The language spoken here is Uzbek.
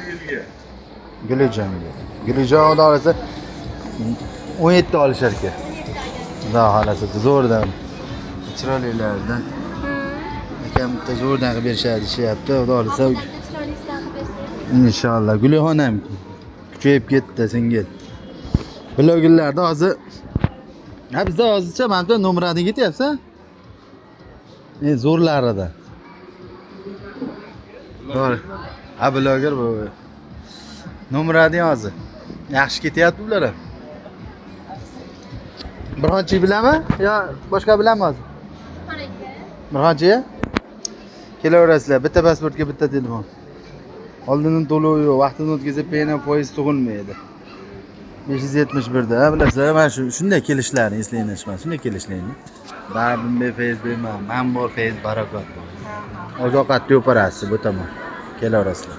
yilga. Gülüjonga. Gülüjon xudo xolasa 17 olishar ekan. Xudo xolasa zo'rdan. Chiroylilardan. Akam bitta zo'rdan qilib berishadi deyapti. Xudo xolasa inshaalloh. Gulixon ham kuchayib ketdi singil. Blogerlarda hozir bizda hozircha mana bu nomerlarni ketyapsa. Zo'rlarida. To'g'ri. Ha bloger bu. Nomerlarni hozir. Yaxshi ketyapti bular ham. Birxonchi bilanmi yo boshqa bilanmi hozir? Birxonchi? Kelaverasizlar. Bitta pasportga bitta telefon. Oldindan to'lov yo'q, vaqtini o'tkazib pena foiz tug'ilmaydi. 571 da. Bilasizlar, mana shunday kelishlarni eslayinishmas. Shunday kelishlarni. Barbim feyz berma, men bor feyz barakot. Oziqatli operatsiya bu tomon. Kelaverasizlar.